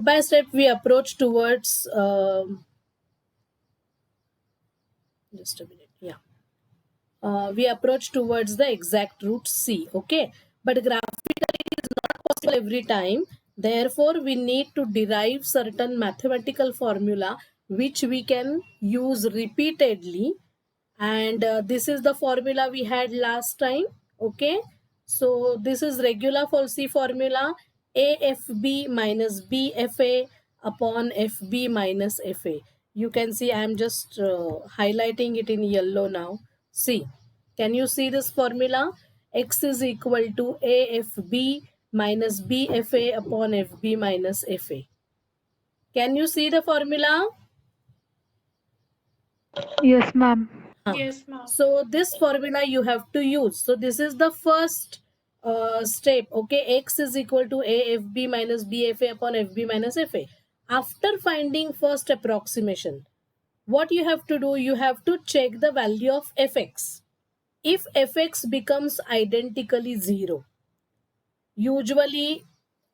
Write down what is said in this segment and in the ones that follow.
by step we approach towards just a minute. Yeah, we approach towards the exact root C. Okay, but graphically it is not possible every time. Therefore, we need to derive certain mathematical formula which we can use repeatedly, and this is the formula we had last time. Okay, so this is regular Folcy formula: AFB minus BFA upon FB minus FA. You can see I am just highlighting it in yellow now. See, can you see this formula? X is equal to AFB minus BFA upon FB minus FA. Can you see the formula? Yes, ma'am. Yes, ma'am. So this formula you have to use. So this is the first step. Okay, X is equal to AFB minus BFA upon FB minus FA. After finding first approximation, what you have to do, you have to check the value of Fx. If Fx becomes identically 0, usually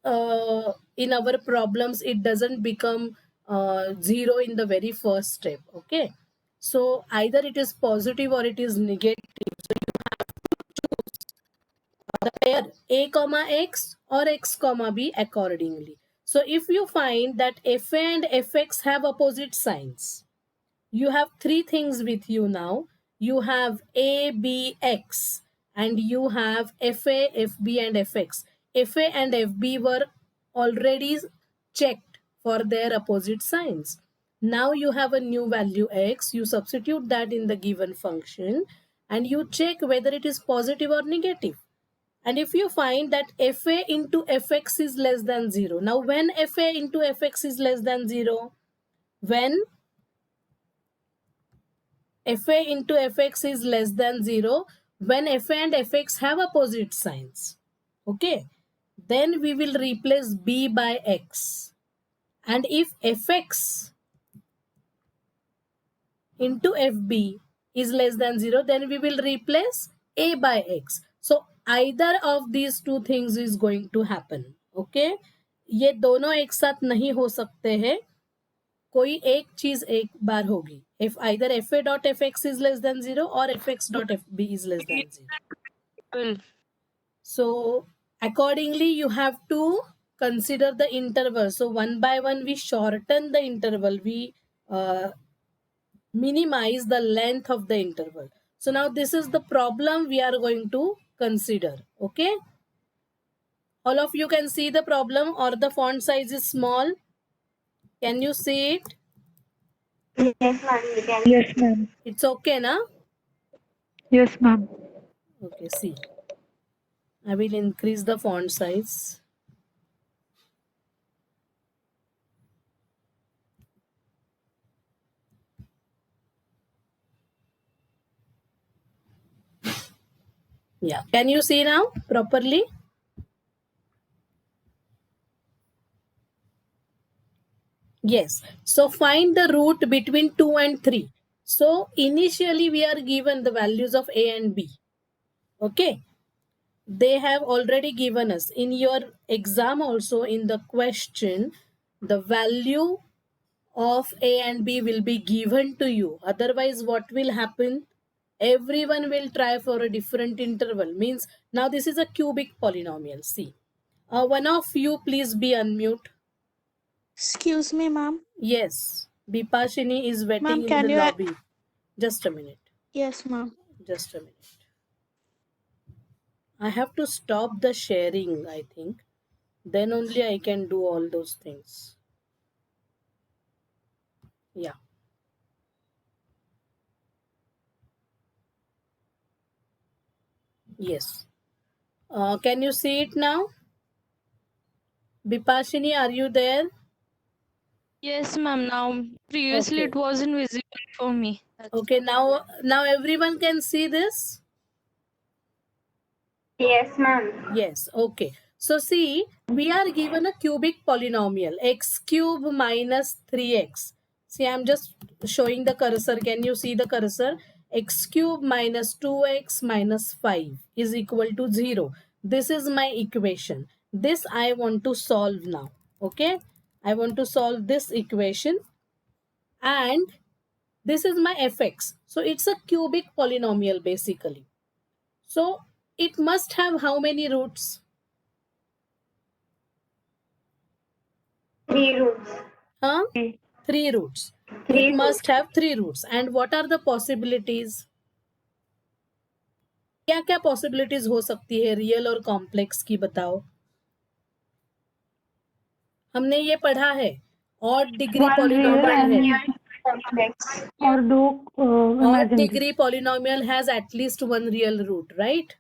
in our problems it doesn't become 0 in the very first step. Okay, so either it is positive or it is negative. So you have to choose the pair a comma x or x comma b accordingly. So if you find that fa and fx have opposite signs, you have three things with you now. You have a b x and you have fa fb and fx. Fa and fb were already checked for their opposite signs. Now you have a new value x, you substitute that in the given function and you check whether it is positive or negative. And if you find that fa into fx is less than 0, now when fa into fx is less than 0, when fa into fx is less than 0, when fa and fx have opposite signs, okay, then we will replace b by x. And if fx into fb is less than 0, then we will replace a by x. So either of these two things is going to happen. Okay, ये दोनों एक साथ नहीं हो सकते हैं, कोई एक चीज एक बार होगी. If either fa dot fx is less than 0 or fx dot fb is less than 0. So accordingly you have to consider the interval. So one by one we shorten the interval, we minimize the length of the interval. So now this is the problem we are going to consider. Okay, all of you can see the problem, or the font size is small? Can you see it? Yes, ma'am. Yes, ma'am. It's okay, na? Yes, ma'am. Okay, see, I will increase the font size. Yeah, can you see now properly? Yes, so find the root between 2 and 3. So initially we are given the values of a and b. Okay, they have already given us in your exam also, in the question the value of a and b will be given to you. Otherwise what will happen, everyone will try for a different interval. Means now this is a cubic polynomial. See, one of you please be unmute. Excuse me, ma'am. Yes, Bipashini is waiting Ma'am, in can the you? lobby. Just a minute. Yes, ma'am. Just a minute. I have to stop the sharing, I think. Then only I can do all those things. Yeah. Yes. Can you see it now? Bipashini, are you there? Yes, ma'am. Now, previously Okay. it wasn't visible for me. Okay, now everyone can see this? Yes, ma'am. Yes, okay. So see, we are given a cubic polynomial, x cube minus 3x. See, I'm just showing the cursor. Can you see the cursor? X cube minus 2x minus 5 is equal to 0. This is my equation. This I want to solve now. Okay, I want to solve this equation, and this is my fx. So it's a cubic polynomial basically. So it must have how many roots? 3 roots. Huh? Okay. 3 roots. 3 It must roots. have 3 roots. And what are the possibilities? क्या क्या possibilities हो सकती है real और complex की, बताओ. हमने ये पढ़ा है. Odd degree One real polynomial है. and Complex. और दो Odd imaginary. degree polynomial has at least one real root, right?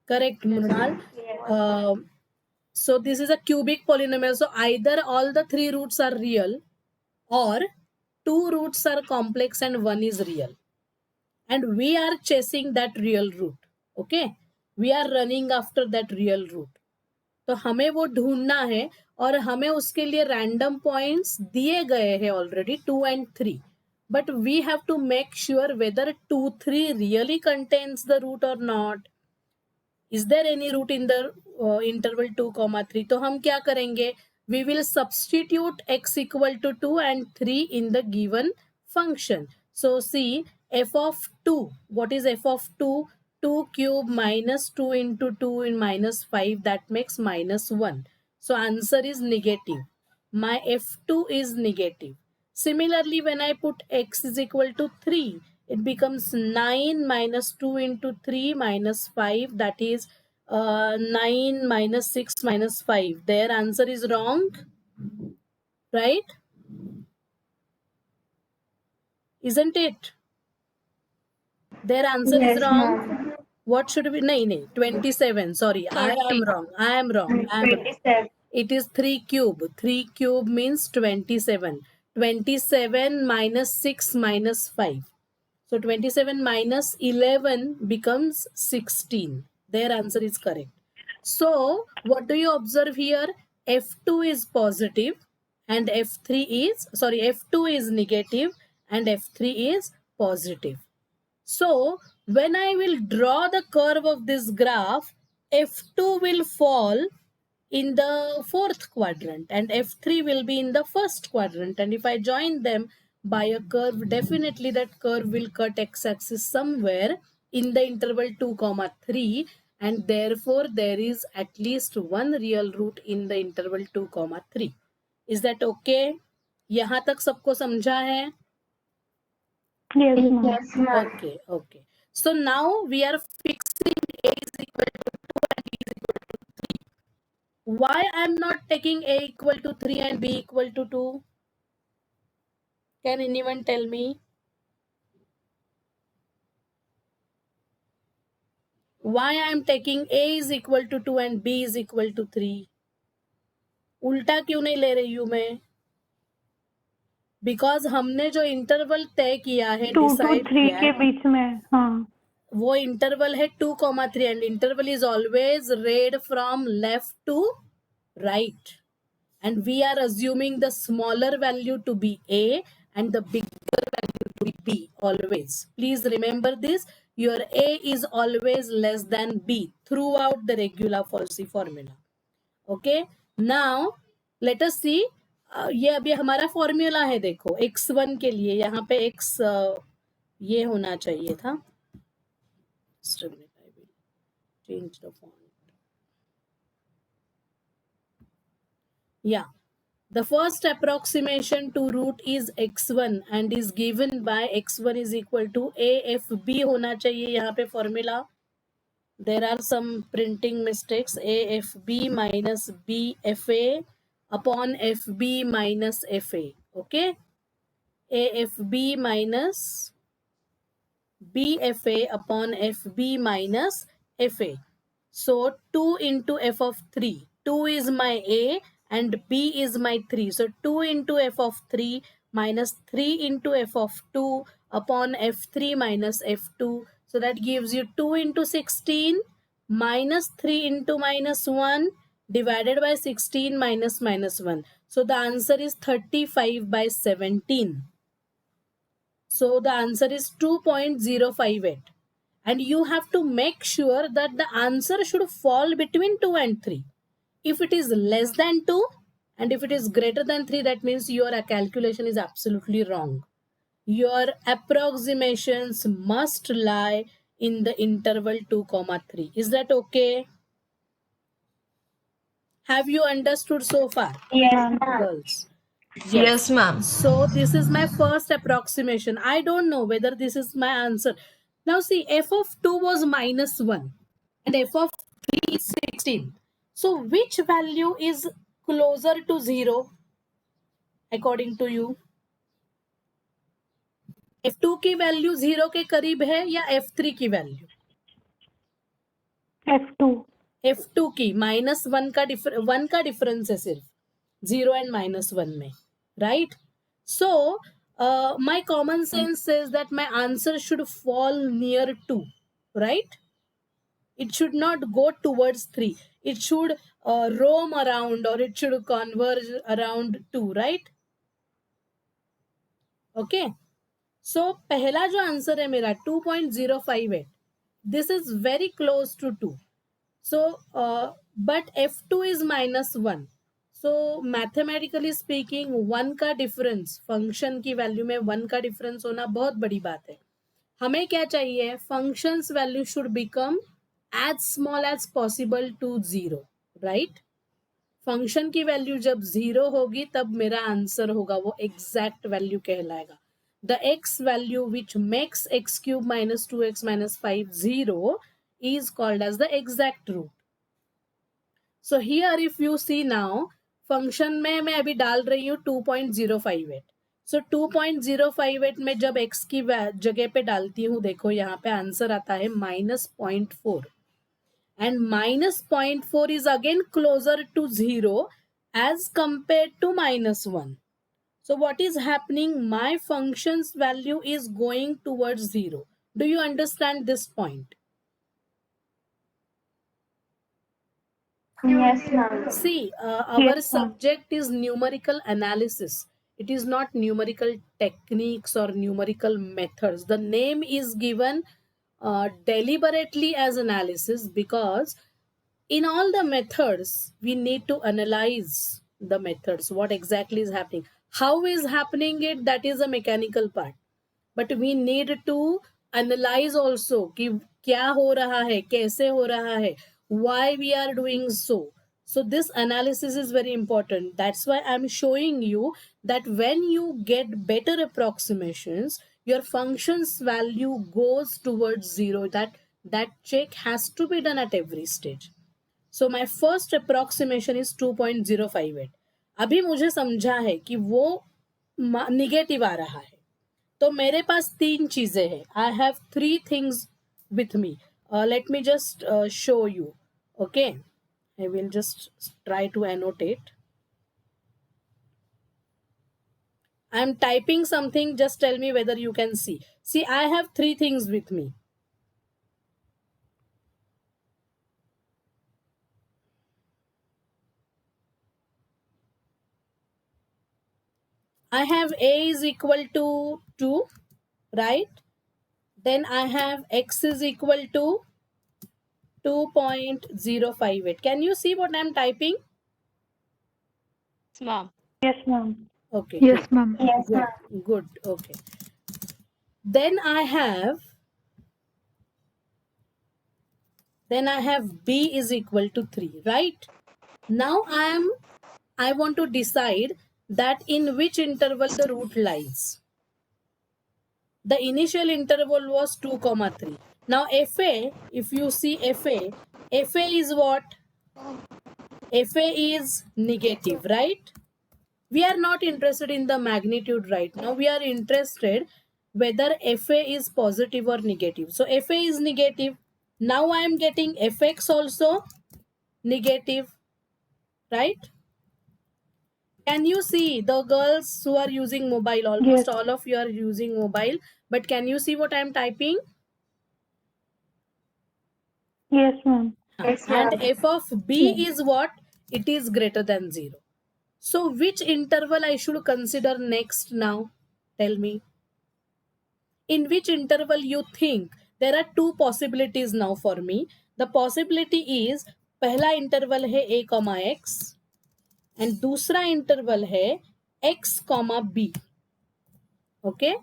Correct, Mrunal. Yes. So this is a cubic polynomial. So either all the 3 roots are real, or 2 roots are complex and 1 is real. And we are chasing that real root. Okay? We are running after that real root. तो हमें वो ढूंढना है, और हमें उसके लिए random points दिए गए हैं already 2 and 3. But we have to make sure whether 2, 3 really contains the root or not. Is there any root in the interval 2, 3? तो हम क्या करेंगे? We will substitute x equal to 2 and 3 in the given function. So see, f of 2. What is f of 2? 2 cube minus 2 into 2 in minus 5. That makes minus 1. So answer is negative. My f2 is negative. Similarly, when I put x is equal to 3, it becomes 9 minus 2 into 3 minus 5. That is 9 minus 6 minus 5. Their answer is wrong, right? Isn't it? Their answer Yes, is wrong. ma'am. What should be? No, 27. Sorry, I am 30. wrong. I am wrong. 27. It is 3 cube. 3 cube means 27. 27 minus 6 minus 5. So 27 minus 11 becomes 16. Their answer is correct. So what do you observe here? F2 is positive and F3 is, sorry, F2 is negative and F3 is positive. So when I will draw the curve of this graph, F2 will fall in the 4th quadrant and F3 will be in the 1st quadrant. And if I join them by a curve, definitely that curve will cut x-axis somewhere in the interval 2, 3, and therefore there is at least one real root in the interval 2, 3. Is that okay? यहाँ तक सबको समझा है? Yes, ma'am. Yes, ma'am. Okay, okay. So now we are fixing a is equal to 2 and b is equal to 3. Why I am not taking a equal to 3 and b equal to 2? Can anyone tell me? Why I am taking a is equal to 2 and b is equal to 3? उल्टा क्यों नहीं ले रही हूं मैं? Because हमने जो interval तय किया है, 2 to डिसाइड 3 किया के है, बीच में. हाँ. वो इंटरवल है 2, 3 and interval is always read from left to right. And we are assuming the smaller value to be a and the bigger value to be b always. Please remember this. Your a is always less than b throughout the regular falsi formula. Okay. Now let us see. ये अभी हमारा formula है. देखो x1 के लिए यहाँ पे x ये होना चाहिए था. Just a minute, I will change the font. Yeah. The first approximation to root is x1 and is given by x1 is equal to AFB होना चाहिए यहाँ पे formula. There are some printing mistakes. AFB minus BFA upon FB minus FA. Okay. AFB minus BFA upon FB minus FA. So 2 into f of 3. 2 is my A and B is my 3. So 2 into f of 3 minus 3 into f of 2 upon f3 minus f2. So that gives you 2 into 16 minus 3 into minus 1 divided by 16 minus minus 1. So the answer is 35 by 17. So the answer is 2.058. And you have to make sure that the answer should fall between 2 and 3. If it is less than 2 and if it is greater than 3, that means your calculation is absolutely wrong. Your approximations must lie in the interval 2, 3. Is that okay? Have you understood so far, Yes, Ma'am. ma'am. girls? Yes, ma'am. So this is my first approximation. I don't know whether this is my answer. Now see, f of 2 was -1 and f of 3 is 16. So which value is closer to 0 according to you? f2 की value 0 के करीब है या f3 की value? F2. f2 की -1 का 1 का difference है सिर्फ 0 एंड -1 में, right? So my common sense says that my answer should fall near 2, right? It should not go towards 3. It should roam around, or it should converge around 2, right? Okay. So पहला जो answer है मेरा 2.058, this is very close to 2. So but f2 is -1. So mathematically speaking 1 का difference, function की value में 1 का difference होना बहुत बड़ी बात है. हमें क्या चाहिए? Functions value should become as small as possible to 0, right? Function की वैल्यू जब 0 होगी तब मेरा आंसर होगा वो एग्जैक्ट वैल्यू कहलाएगा. The x value which makes x³ - 2x - 5 0 is called as the exact root. So here if you see now, function में मैं अभी डाल रही हूँ 2.058. So 2.058 में जब x की जगह पे डालती हूँ, देखो यहाँ पे आंसर आता है -0.4, and -0.4 is again closer to 0 as compared to -1. So what is happening? My function's value is going towards 0. Do you understand this point? Yes, ma'am. See, our Yes, ma'am. subject is numerical analysis. It is not numerical techniques or numerical methods. The name is given deliberately as analysis, because in all the methods, we need to analyze the methods, what exactly is happening. How is happening it, that is a mechanical part. But we need to analyze also कि क्या हो रहा है, कैसे हो रहा है, why we are doing so. So this analysis is very important. That's why I'm showing you that when you get better approximations, your function's value goes towards 0. That check has to be done at every stage. So my first approximation is 2.058. अभी मुझे समझा है कि वो negative आ रहा है, तो मेरे पास 3 चीजें हैं. I have 3 things with me. Let me just show you. Okay, I will just try to annotate. I am typing something, just tell me whether you can see. See, I have 3 things with me. I have a is equal to 2, right? Then I have x is equal to 2.058. Can you see what I'm typing? Yes, ma'am. Yes, ma'am. Okay. Yes, ma'am. Yes, Good. ma'am. Good. Okay. Then I have b is equal to 3, right? Now I want to decide that in which interval the root lies. The initial interval was 2, 3. Now FA, if you see FA is what? FA is negative, right? We are not interested in the magnitude right now. We are interested whether FA is positive or negative. So FA is negative. Now I am getting FX also negative, right? Can you see the girls who are using mobile? Almost Yes. all of you are using mobile. But can you see what I am typing? Yes, ma'am. Yes, And ma'am. f of b is what? It is greater than 0. So which interval I should consider next now? Tell me. In which interval you think? There are 2 possibilities now for me. The possibility is, पहला interval है a, x. And दूसरा interval है x, b. Okay,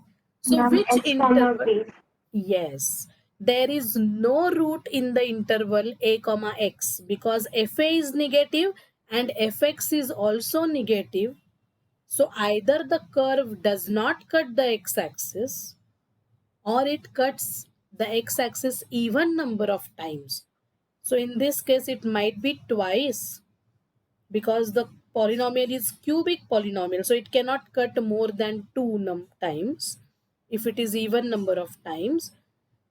so Ma'am, which X comma interval? B. Yes, there is no root in the interval a comma x because fa is negative and fx is also negative. So either the curve does not cut the x-axis or it cuts the x-axis even number of times. So in this case, it might be twice because the polynomial is cubic polynomial. So it cannot cut more than 2 times if it is even number of times.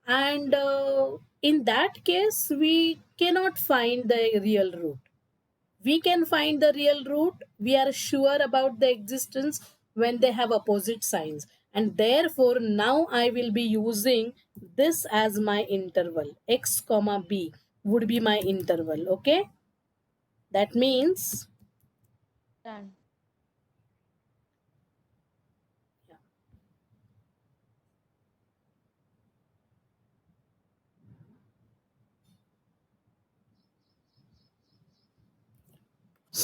And in that case, we cannot find the real root. We can find the real root. We are sure about the existence when they have opposite signs. And therefore, now I will be using this as my interval. X comma b would be my interval. Okay. That means Done.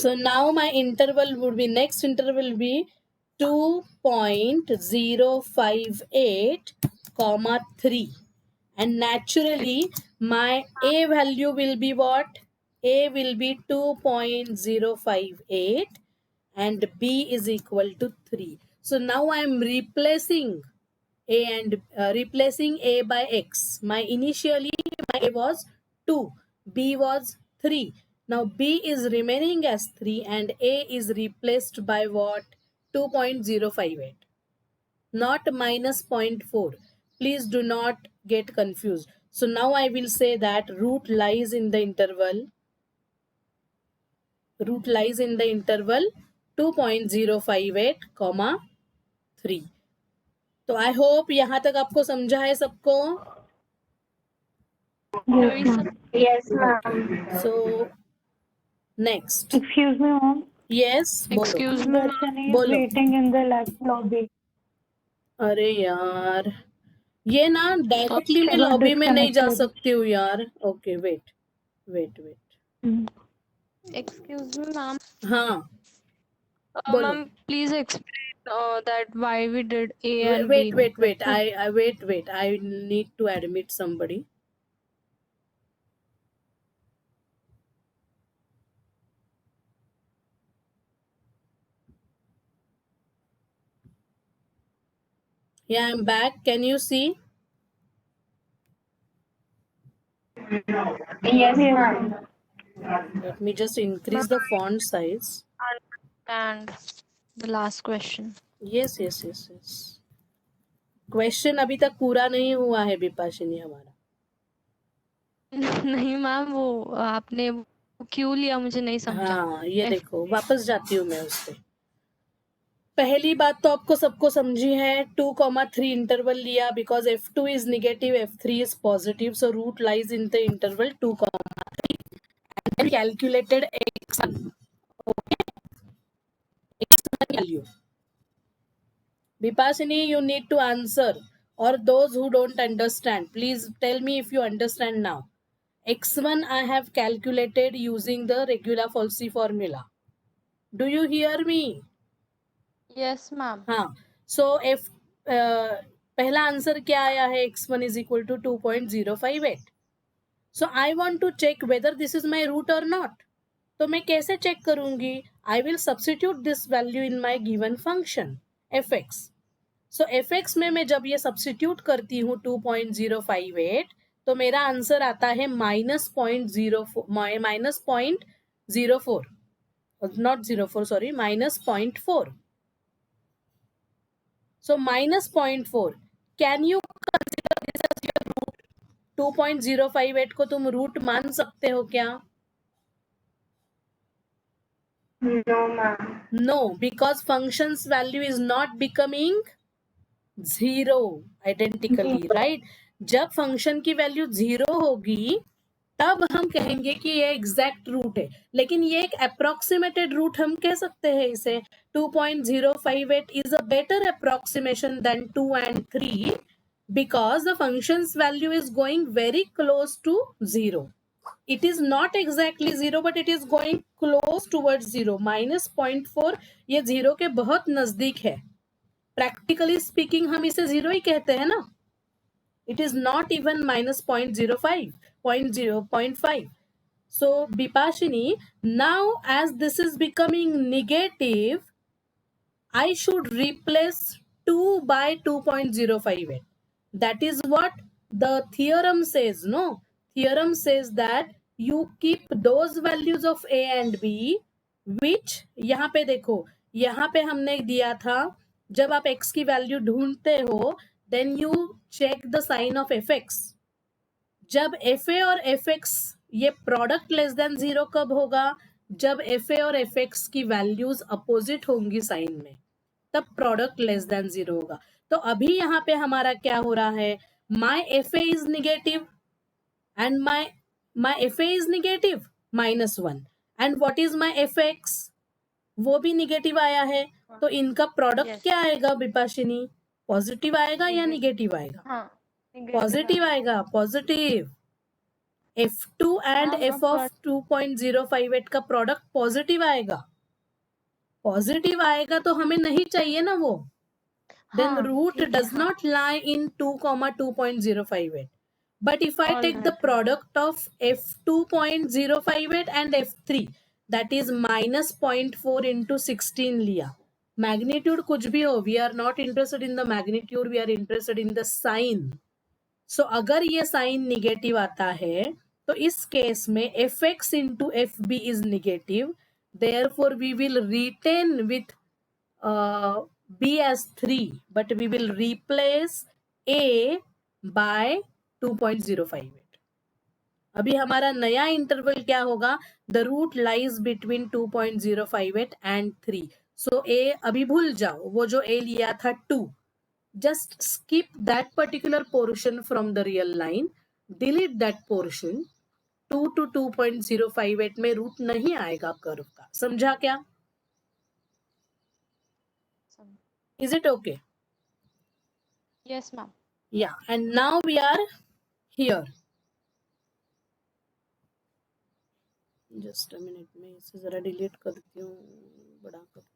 so now my interval would be, next interval will be 2.058 comma 3. And naturally my a value will be what? A will be 2.058 and b is equal to 3. So now I am replacing a and replacing a by x. My initially my a was 2, b was 3. Now b is remaining as 3 and a is replaced by what? 2.058, not minus 0.4. Please do not get confused. So now I will say that root lies in the interval. Root lies in the interval 2.058, 3. तो I hope यहाँ तक आपको समझा है सबको. Yes, ma'am. Yes, ma'am. So next. Excuse me, ma'am. Yes, बोलो. Excuse me, ma'am. Darshani is बोलो. waiting in the lobby. अरे यार, ये ना डायरेक्टली मैं Got लॉबी में नहीं जा disconnected. सकती हूँ यार. Okay wait. Hmm. Excuse me, ma'am. हाँ बोलो. Ma'am, please explain that why we did A and B. Wait. I wait. I need to admit somebody. Yeah, I'm back. Can you see? Yes, ma'am. Let me just increase the font size. And the last question. Yes. Question अभी तक पूरा नहीं हुआ है विपाशिनी हमारा. नहीं ma'am, वो आपने क्यों लिया मुझे नहीं समझा. हाँ ये देखो, वापस जाती हूँ मैं उस पे. पहली बात तो आपको सबको समझी है. 2,3 इंटरवल लिया because f2 is negative, f3 is positive. So root lies in the interval 2,3 and calculated x1. Okay, x1 value. Vipashini, you need to answer, or those who don't understand, please tell me if you understand now. x1 I have calculated using the regular Falsi formula. Do you hear me? Yes ma'am. हाँ. So if पहला answer क्या आया है? x1 is equal to 2.058. So I want to check whether this is my root or not. तो मैं कैसे check करूंगी? I will substitute this value in my given function fx. So fx में मैं जब ये सब्सिट्यूट करती हूँ 2.058, तो मेरा आंसर आता है -0.04, not 04, sorry, -0.4. So -0.4. Can you consider this as your root? 2.058 को तुम रूट मान सकते हो क्या? No, ma'am. No, because function's value is not becoming 0 identically, right? जब फंक्शन की वैल्यू 0 होगी तब हम कहेंगे कि ये एग्जैक्ट रूट है. लेकिन ये एक अप्रोक्सीमेटेड रूट हम कह सकते हैं इसे. 2.058 is a better approximation than 2 and 3 because the function's value is going very close to 0. It is not exactly 0, but it is going close towards zero. -0.4 ये जीरो के बहुत नजदीक है. प्रैक्टिकली स्पीकिंग हम इसे जीरो ही कहते हैं ना. It is not even -0.05, 0.5. So Bipashini, now as this is becoming negative, I should replace 2 by 2.058. That is what the theorem says. No, theorem says that you keep those values of a and b which, यहाँ पे देखो, यहाँ पे हमने दिया था जब आप x की वैल्यू ढूंढते हो then you check the sign of fx. जब fa और fx ये प्रोडक्ट लेस देन जीरो कब होगा? जब fa और fx की वैल्यूज अपोजिट होंगी साइन में, तब प्रोडक्ट लेस देन जीरो होगा. तो अभी यहाँ पे हमारा क्या हो रहा है? माई fa is negative and my fa is negative -1 and what is my fx? वो भी निगेटिव आया है. तो इनका प्रोडक्ट Yes. क्या आएगा बिपाशिनी? पॉजिटिव आएगा या निगेटिव आएगा? हाँ. पॉजिटिव आएगा. पॉजिटिव. F2 एंड हाँ, F of 2.058 का प्रोडक्ट पॉजिटिव आएगा. पॉजिटिव आएगा तो हमें नहीं चाहिए ना वो. Then हाँ, root ठीक है, does हाँ. not lie in 2,2.058. But if I All take the right. product of F2.058 and F3, that is -0.4 into 16 लिया. Magnitude कुछ भी हो, we are not interested in the magnitude, we are interested in the sign. So अगर ये sign negative आता है तो इस केस में fx into fb is negative. Therefore we will retain with b as 3, but we will replace a by 2.058. अभी हमारा नया इंटरवल क्या होगा? The root lies between 2.058 and 3. So a अभी भूल जाओ, वो जो a लिया था 2. Just skip that particular portion from the real line. Delete that portion. 2 to 2.058 में रूट नहीं आएगा कर्व का. समझा क्या? Is it okay? Yes, ma'am. Yeah. And now we are here. Just a minute. मैं इसे जरा डिलीट करती हूँ, बड़ा करती हूँ.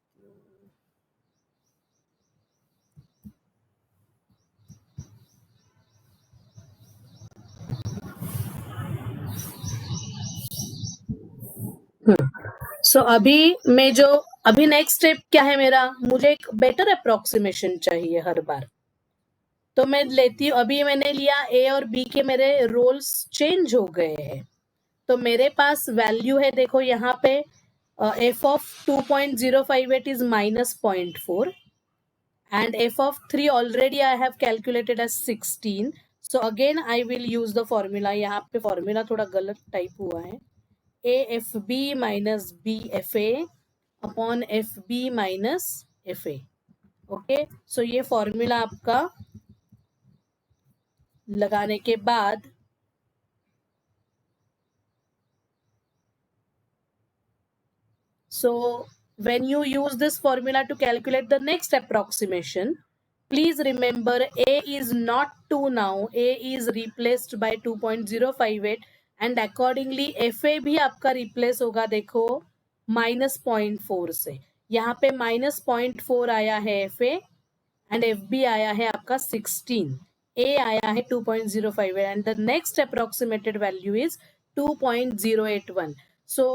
सो अभी नेक्स्ट स्टेप क्या है मेरा? मुझे एक बेटर अप्रोक्सीमेशन चाहिए हर बार. तो मैं लेती हूँ, अभी मैंने लिया a और b के मेरे रोल्स चेंज हो गए हैं. तो मेरे पास वैल्यू है, देखो यहाँ पे f of 2.058 is -0.4 and f of 3 already I have calculated as 16. So again I will use the formula. यहाँ पे फॉर्मूला थोड़ा गलत टाइप हुआ है. AFB minus BFA upon FB minus FA. Okay, so ये फॉर्मूला आपका लगाने के बाद so when you use this formula to calculate the next approximation, please remember A is not 2 now. A is replaced by 2.058 and accordingly FA भी आपका replace होगा. देखो -0.4 से, यहाँ पे -0.4 आया है FA and FB आया है आपका 16. A आया है 2.058 and the next approximated value is 2.081. So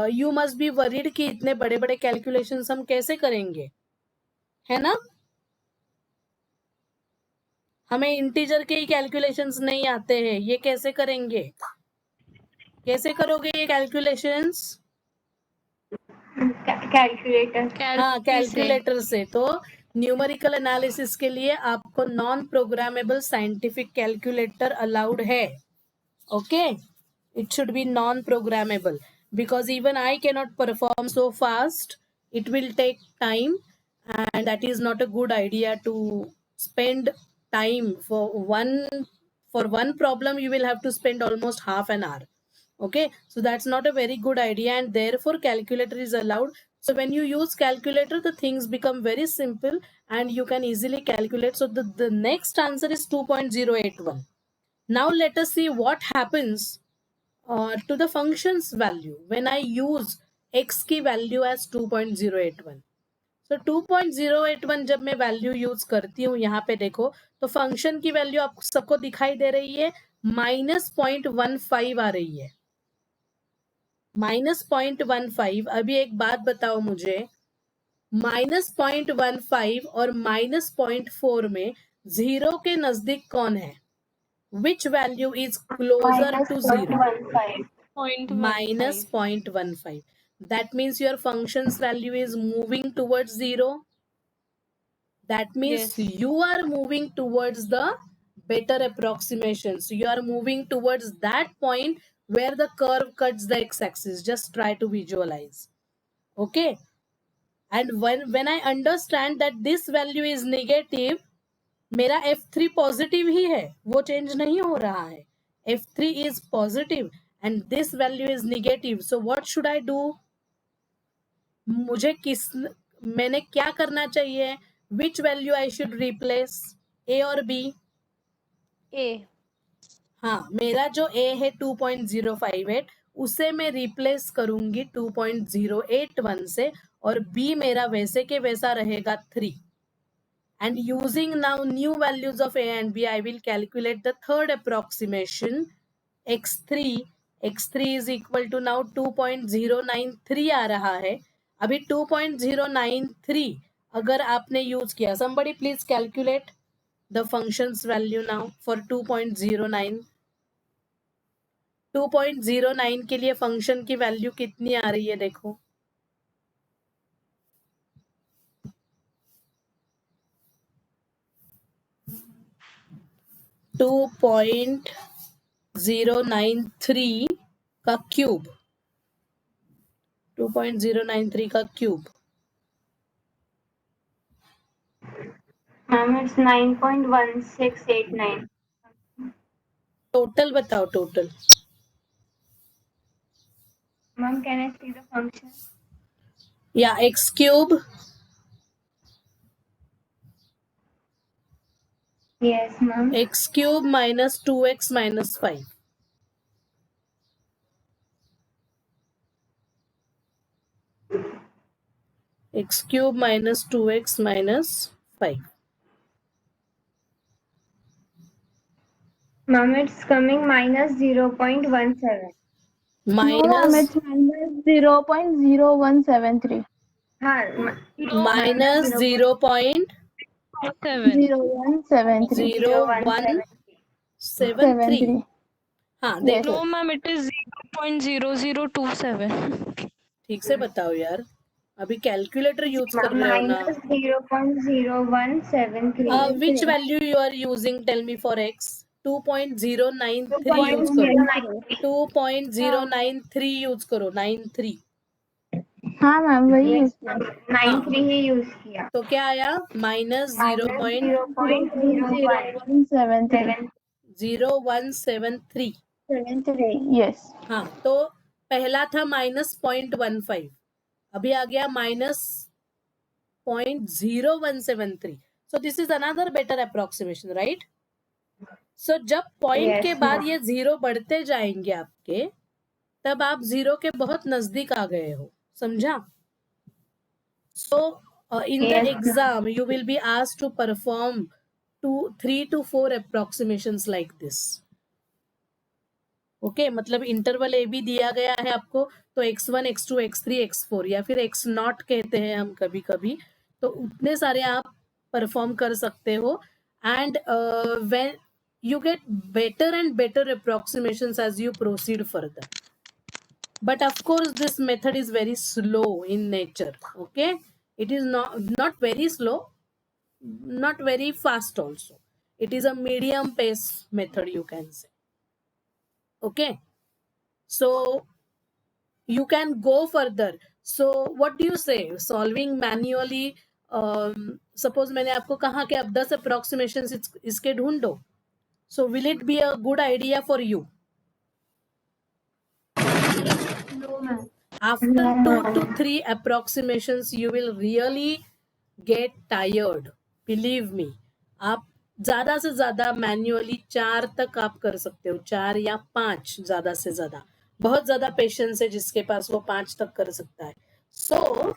you must be worried कि इतने बड़े बड़े कैलकुलेशंस हम कैसे करेंगे, है ना? हमें इंटीजर के ही कैलकुलेशंस नहीं आते हैं, ये कैसे करेंगे? कैसे करोगे ये कैलकुलेशंस? कैलकुलेटर. हाँ, कैलकुलेटर से. तो न्यूमेरिकल एनालिसिस के लिए आपको non programmable scientific calculator allowed है. Okay, it should be non-programmable because even I cannot perform so fast. It will take time and that is not a good idea to spend time for one problem. You will have to spend almost half an hour. Okay, so that's not a very good idea and therefore calculator is allowed. So when you use calculator, the things become very simple and you can easily calculate. So the next answer is 2.081. Now let us see what happens to the function's value when I use x की value as 2.081. सो 2.081 जब मैं value use करती हूँ यहाँ पे देखो तो function की वैल्यू आप सबको दिखाई दे रही है -0.15 आ रही है. -0.15. अभी एक बात बताओ मुझे, -0.15 और -0.4 में 0 के नजदीक कौन है? Which value is closer to 0? -0.15. -0.15. That means your function's value is moving towards 0. That means Yes. you are moving towards the better approximation. So you are moving towards that point where the curve cuts the x-axis. Just try to visualize. Okay. And when I understand that this value is negative, मेरा F3 positive ही है, वो change नहीं हो रहा है. F3 is positive and this value is negative. So what should I do? मैंने क्या करना चाहिए? Which value I should replace? A और B? A. हाँ, मेरा जो A है 2.058 उसे मैं रिप्लेस करूंगी 2.081 से और B मेरा वैसे के वैसा रहेगा 3. And using now new values of A and B, I will calculate the third approximation, x3. x3 is equal to now 2.093 आ रहा है. अभी 2.093 अगर आपने यूज किया, somebody please calculate the function's value now for 2.09. 2.09 के लिए फंक्शन की value कितनी आ रही है देखो. टू 2.093 का क्यूब. 2.093 का क्यूब. Ma'am, it's 9.1689. टोटल बताओ total. Ma'am, can I see the function? या x cube. Yes, ma'am. x cube minus 2x minus 5. x cube minus 2x minus 5. Ma'am, it's coming -0.17. No, ma'am, Minus it's -0.0173. minus 0.0173. 0173. हाँ Yes. देखो No, ma'am, it is 0.0027. ठीक से बताओ यार, अभी calculator use कर रहे हो ना. -0.0173. Which value you are using? Tell me for x. 2.093 use करो. 2.093 यूज करो. 93. हाँ मैम वही Yes, यूज ma'am. 93 ही यूज किया. तो क्या आया? -0.0173. -0.0173. यस. हाँ, तो पहला था -0.15. अभी आ गया -0.0173. So this is another better approximation, right? So जब पॉइंट Yes, के बाद ma'am. ये 0 बढ़ते जाएंगे आपके, तब आप 0 के बहुत नजदीक आ गए हो. समझा? So in the Yes, ma'am. exam you will be asked to perform 3 to 4 approximations like this. Okay मतलब इंटरवल ए बी दिया गया है आपको, तो x1 x2 x3 x4 या फिर x0 कहते हैं हम कभी कभी, तो उतने सारे आप परफॉर्म कर सकते हो. And when you get better and better approximations as you proceed further, but of course this method is very slow in nature. Okay, it is not very slow, not very fast also. It is a medium pace method, you can say. Okay, so you can go further. So what do you say, solving manually? Suppose मैंने आपको कहा कि आप 10 approximations इसके ढूंढो. So will it be a good idea for you? No, ma'am. After No, 2 ma'am. to 3 approximations you will really get tired. Believe me, आप ज्यादा से ज्यादा मैन्युअली 4 तक आप कर सकते हो, 4 या 5 ज्यादा से ज्यादा. बहुत ज्यादा पेशेंस है जिसके पास, वो 5 तक कर सकता है. सो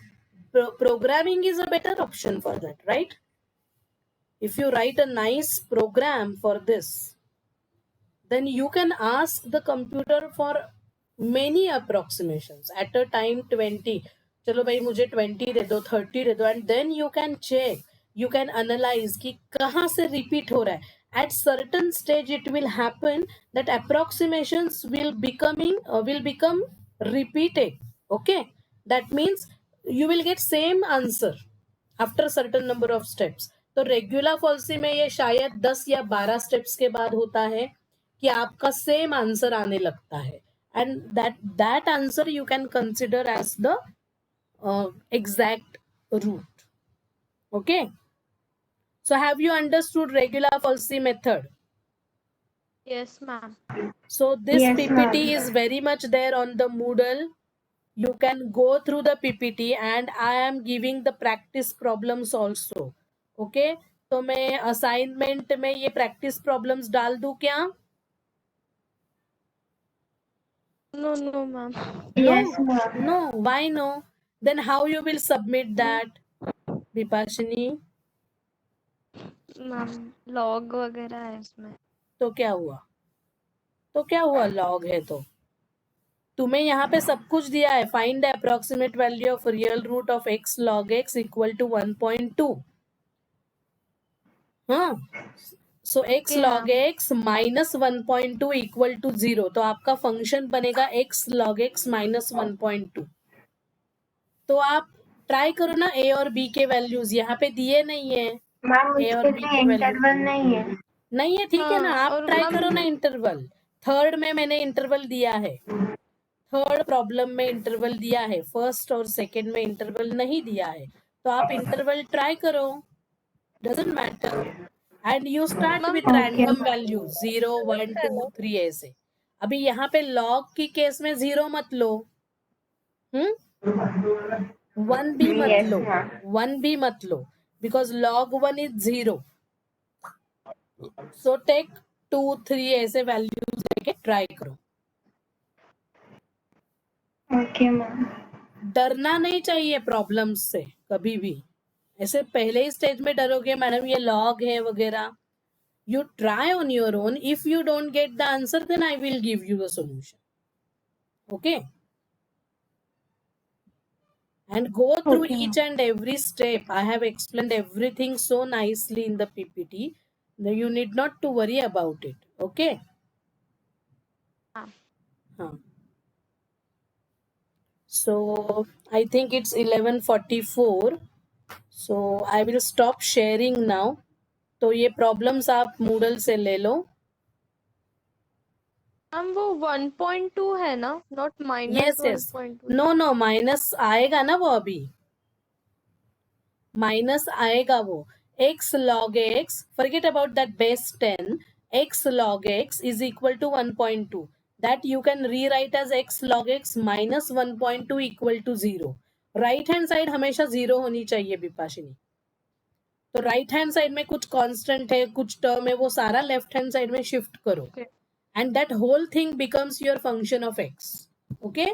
programming is a better option for that, right? If you write a nice program for this, then you can ask the computer for many approximations at a time. 20, चलो भाई मुझे 20 दे दो, 30 दे दो, and then you can check, you can analyze कि कहाँ से repeat हो रहा है. At certain stage it will happen that approximations will become repeated. Okay, that means you will get same answer after certain number of steps. तो regular falsies में ये शायद 10 या 12 स्टेप्स के बाद होता है कि आपका सेम आंसर आने लगता है, and that answer you can consider as the exact root. Okay, so have you understood regular falsi method? Yes, ma'am. So this Yes, PPT ma'am. is very much there on the Moodle. You can go through the PPT and I am giving the practice problems also. Okay, तो मैं assignment में ये practice problems डाल दूं क्या? No, no, ma'am. Yes, ma'am. No, why no? Then how you will submit that, विपाशिनी? Ma'am, log वगैरह है इसमें. तो क्या हुआ? तो क्या हुआ? लॉग है तो तुम्हें यहाँ पे सब कुछ दिया है. Find the approximate value of real root of x log x equal to 1.2. हाँ, so x Okay, log ma'am. x minus 1.2 equal to 0. तो आपका फंक्शन बनेगा x log x माइनस 1.2. तो आप ट्राई करो ना, a और b के वैल्यूज यहाँ पे दिए नहीं है. मैम a और उसके b लिए के वैल्यू इंटरवल नहीं है. नहीं है, ठीक है ना, हाँ, आप और ट्राई ma'am, करो ना इंटरवल. थर्ड में मैंने इंटरवल दिया है, थर्ड प्रॉब्लम में इंटरवल दिया है, फर्स्ट और सेकंड में इंटरवल नहीं दिया है. तो आप इंटरवल ट्राई करो, doesn't matter. And you start Ma'am, with Okay. Random value 0 1 2 3 ऐसे. अभी यहाँ पे लॉग की केस में 0 मत लो, 1 भी मत Yes, लो, ma'am. 1 भी मत लो, because log 1 is 0. So take 2 3 ऐसे वैल्यूज लेके ट्राई करो. Okay, ma'am. डरना नहीं चाहिए प्रॉब्लम्स से कभी भी. ऐसे पहले ही स्टेज में डरोगे मैडम ये लॉग है वगैरह. You try on your own. If you don't get the answer then I will give you the solution. Okay, and go through Okay, each and every step. I have explained everything so nicely in the PPT. Now you need not to worry about it. Okay. Huh. So I think it's 11:44. So I will stop sharing now. तो ये problems आप Moodle से ले लो. ma'am वो 1.2 है ना, not minus yes yes, 1.2. No no, minus आएगा ना वो, अभी माइनस आएगा वो. x log x, forget about that base 10, x log x is equal to 1.2. that you can rewrite as x log x minus 1.2 equal to 0. Right hand side हमेशा 0 होनी चाहिए विपाशिनी. तो राइट हैंड साइड में कुछ constant है, कुछ term है, वो सारा लेफ्ट हैंड साइड में शिफ्ट करो. Okay. And that whole thing becomes your function of x. Okay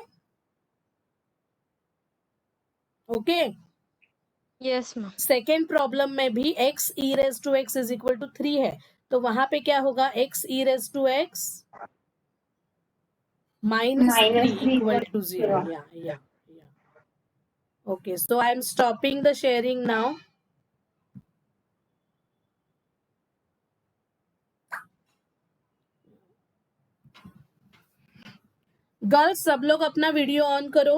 okay. Yes, ma'am. Second problem में भी x e raise to x is equal to 3 है. तो वहां पे क्या होगा, x e raise to x minus 3 equal to 0. Yeah. Okay, so I am stopping the sharing now. Girls सब लोग अपना वीडियो ऑन करो.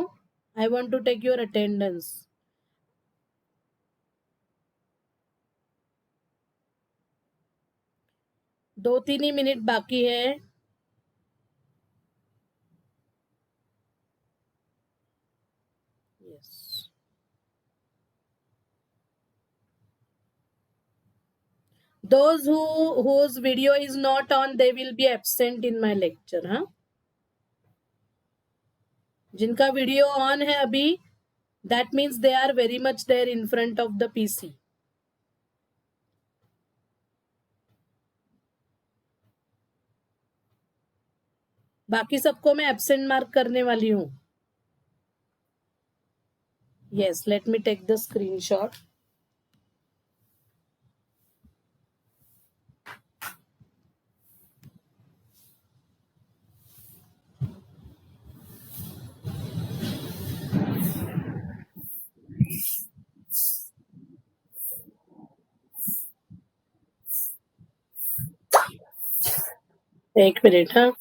I want to take your attendance. दो तीन ही मिनट बाकी है. Yes. Those whose video is not on, they will be absent in my lecture. हाँ, जिनका वीडियो ऑन है अभी, that means they are very much there in front of the PC. बाकी सबको मैं एब्सेंट मार्क करने वाली हूँ. Yes, let me take the screenshot. एक मिनट. हाँ,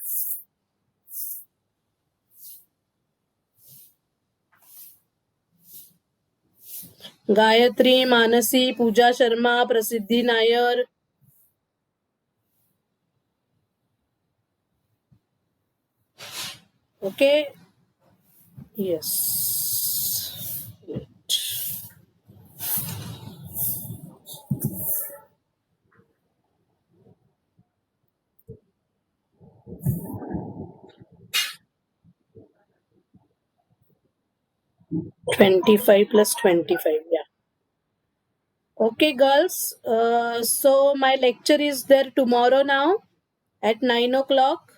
गायत्री, मानसी, पूजा शर्मा, प्रसिद्धि Nair. Okay. Yes. Wait. $25 plus 25. Yeah. Okay, girls. So my lecture is there tomorrow now at 9 o'clock.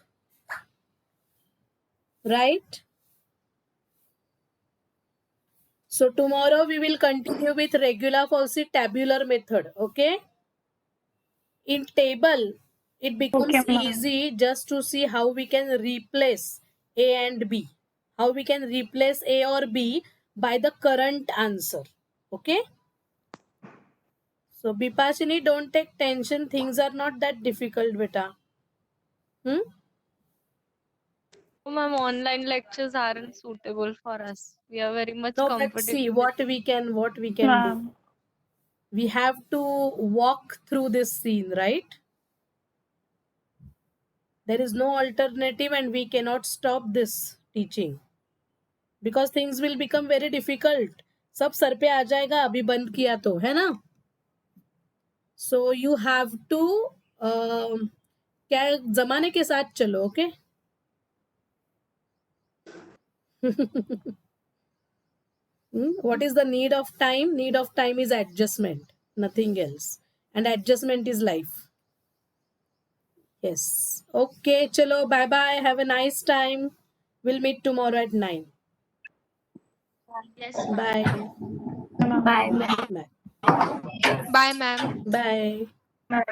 Right? So tomorrow we will continue with regular falsi tabular method. Okay? In table, it becomes Okay, ma'am. easy just to see how we can replace A and B. How we can replace A or B by the current answer. Okay? So Bipashini, don't take tension. Things are not that difficult, beta. Oh, ma'am, online lectures aren't suitable for us. We are very much No, but comfortable see with what we can do. Ma'am. We have to walk through this scene, right? There is no alternative and we cannot stop this teaching because things will become very difficult. सब sir पे आ जाएगा अभी बंद किया तो, है ना? So you have to क्या जमाने के साथ चलो. Okay? What is the need of time? Need of time is adjustment, nothing else, and adjustment is life. Yes. Okay, chalo, bye bye, have a nice time. We'll meet tomorrow at 9. Yes. Bye. Bye. Bye. Bye, ma'am. Bye. Bye.